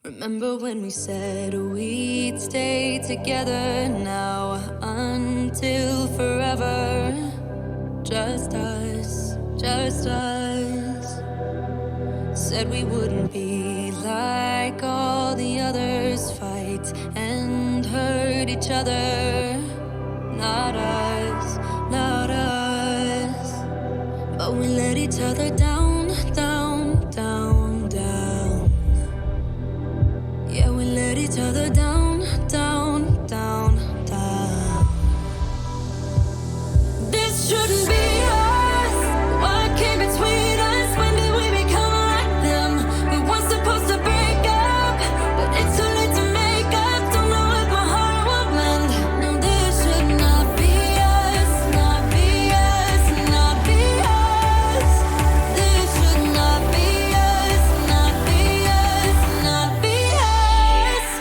Remember when we said we'd stay together now until forever? Just us, just us. Said we wouldn't be like all the others, fight and hurt each other. Not us, not us. But we let each other down, down, down, down. Yeah, we let each other down, down, down, down. This shouldn't be us. What came between us? When did we become like them? We weren't supposed to break up, but it's too late to make up. Don't know if my heart will mend. No, this should not be us, not be us, not be us. This should not be us, not be us, not be us.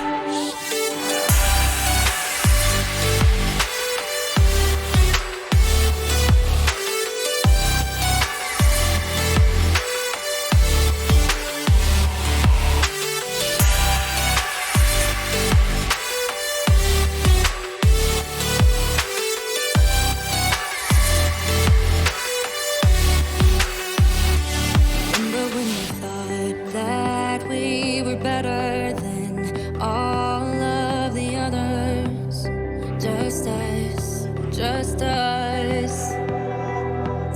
Remember when we thought that we were better than all of the others? Just us, just us.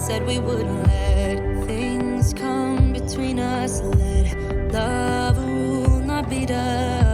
Said we wouldn't let things come between us. Let love rule, not beat us.